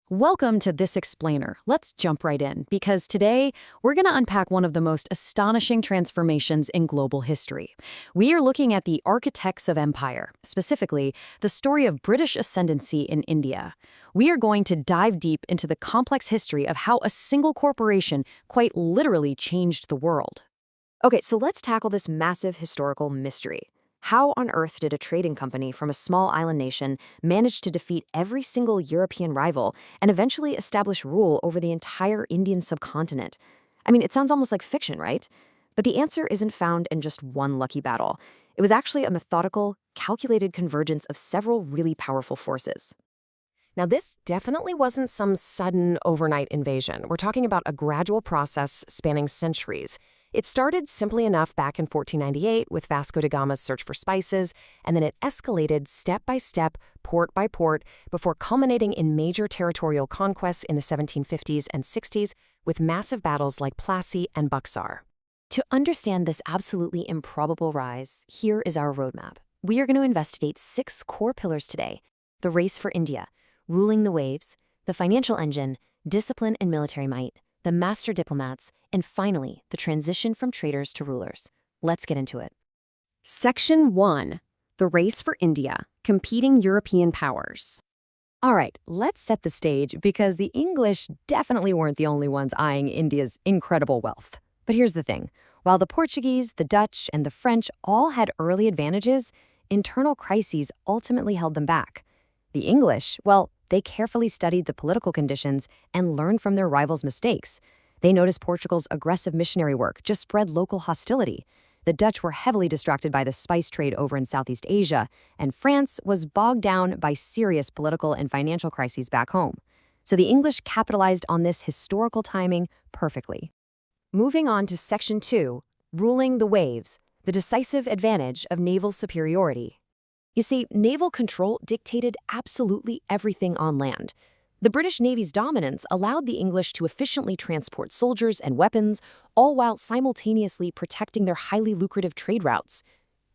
Welcome to This Explainer. Let's jump right in, because today we're going to unpack one of the most astonishing transformations in global history. We are looking at the architects of empire, specifically the story of British ascendancy in India. We are going to dive deep into the complex history of how a single corporation quite literally changed the world. Okay, so let's tackle this massive historical mystery. How on earth did a trading company from a small island nation manage to defeat every single European rival and eventually establish rule over the entire Indian subcontinent? I mean, it sounds almost like fiction, right? But the answer isn't found in just one lucky battle. It was actually a methodical, calculated convergence of several really powerful forces. Now, this definitely wasn't some sudden overnight invasion. We're talking about a gradual process spanning centuries. It started simply enough back in 1498 with Vasco da Gama's search for spices, and then it escalated step by step, port by port, before culminating in major territorial conquests in the 1750s and 60s with massive battles like Plassey and Buxar. To understand this absolutely improbable rise, here is our roadmap. We are going to investigate 6 core pillars today: the race for India, ruling the waves, the financial engine, discipline and military might, the master diplomats, and finally, the transition from traders to rulers. Let's get into it. Section 1. The race for India, competing European powers. All right, let's set the stage, because the English definitely weren't the only ones eyeing India's incredible wealth. But here's the thing. While the Portuguese, the Dutch, and the French all had early advantages, internal crises ultimately held them back. The English, well, they carefully studied the political conditions and learned from their rivals' mistakes. They noticed Portugal's aggressive missionary work just spread local hostility. The Dutch were heavily distracted by the spice trade over in Southeast Asia, and France was bogged down by serious political and financial crises back home. So the English capitalized on this historical timing perfectly. Moving on to Section 2, ruling the waves, the decisive advantage of naval superiority. You see, naval control dictated absolutely everything on land. The British Navy's dominance allowed the English to efficiently transport soldiers and weapons, all while simultaneously protecting their highly lucrative trade routes.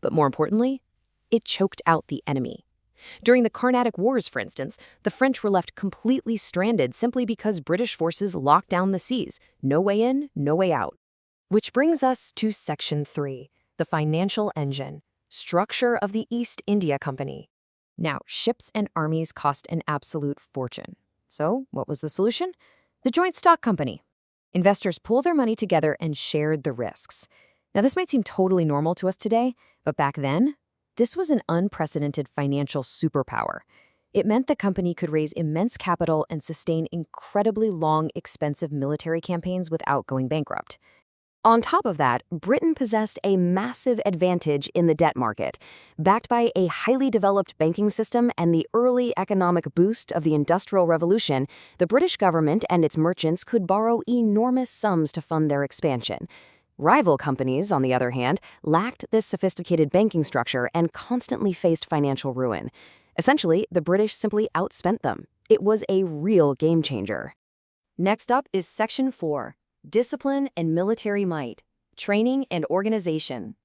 But more importantly, it choked out the enemy. During the Carnatic Wars, for instance, the French were left completely stranded simply because British forces locked down the seas. No way in, no way out. Which brings us to Section 3, the financial engine. Structure of the East India Company. Now, ships and armies cost an absolute fortune. So, what was the solution? The joint stock company. Investors pulled their money together and shared the risks. Now, this might seem totally normal to us today, but back then, this was an unprecedented financial superpower. It meant the company could raise immense capital and sustain incredibly long, expensive military campaigns without going bankrupt. On top of that, Britain possessed a massive advantage in the debt market. Backed by a highly developed banking system and the early economic boost of the Industrial Revolution, the British government and its merchants could borrow enormous sums to fund their expansion. Rival companies, on the other hand, lacked this sophisticated banking structure and constantly faced financial ruin. Essentially, the British simply outspent them. It was a real game changer. Next up is Section 4. Discipline and military might, training and organization.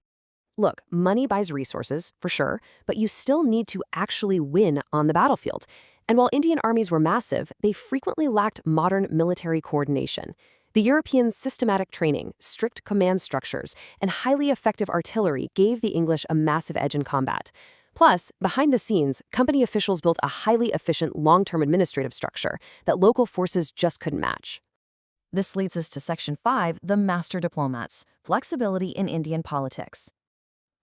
Look, money buys resources, for sure, but you still need to actually win on the battlefield. And while Indian armies were massive, they frequently lacked modern military coordination. The Europeans' systematic training, strict command structures, and highly effective artillery gave the English a massive edge in combat. Plus, behind the scenes, company officials built a highly efficient long-term administrative structure that local forces just couldn't match. This leads us to Section 5, the master diplomats, flexibility in Indian politics.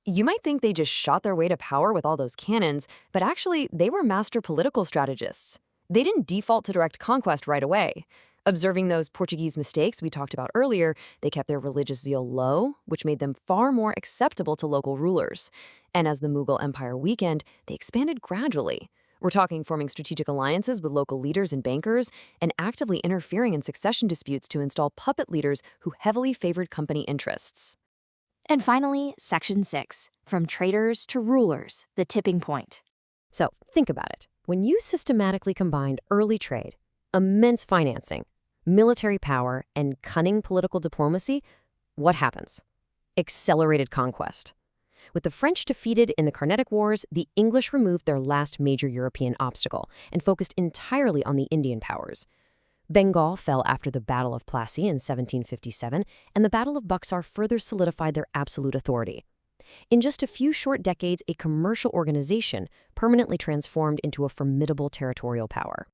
You might think they just shot their way to power with all those cannons, but actually, they were master political strategists. They didn't default to direct conquest right away. Observing those Portuguese mistakes we talked about earlier, they kept their religious zeal low, which made them far more acceptable to local rulers. And as the Mughal Empire weakened, they expanded gradually. We're talking forming strategic alliances with local leaders and bankers, and actively interfering in succession disputes to install puppet leaders who heavily favored company interests. And finally, Section 6, from traders to rulers, the tipping point. So, think about it. When you systematically combined early trade, immense financing, military power, and cunning political diplomacy, what happens? Accelerated conquest. With the French defeated in the Carnatic Wars, the English removed their last major European obstacle and focused entirely on the Indian powers. Bengal fell after the Battle of Plassey in 1757, and the Battle of Buxar further solidified their absolute authority. In just a few short decades, a commercial organization permanently transformed into a formidable territorial power.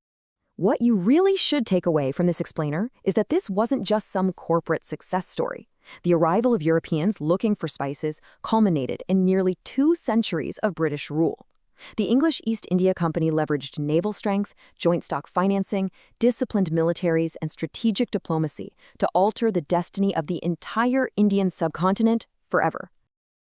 What you really should take away from this explainer is that this wasn't just some corporate success story. The arrival of Europeans looking for spices culminated in nearly 2 centuries of British rule. The English East India Company leveraged naval strength, joint stock financing, disciplined militaries, and strategic diplomacy to alter the destiny of the entire Indian subcontinent forever.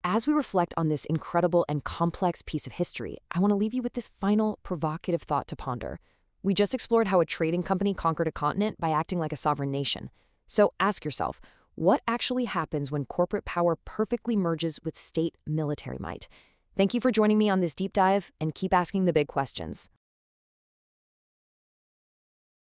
As we reflect on this incredible and complex piece of history, I want to leave you with this final provocative thought to ponder. We just explored how a trading company conquered a continent by acting like a sovereign nation. So ask yourself, what actually happens when corporate power perfectly merges with state military might? Thank you for joining me on this deep dive, and keep asking the big questions.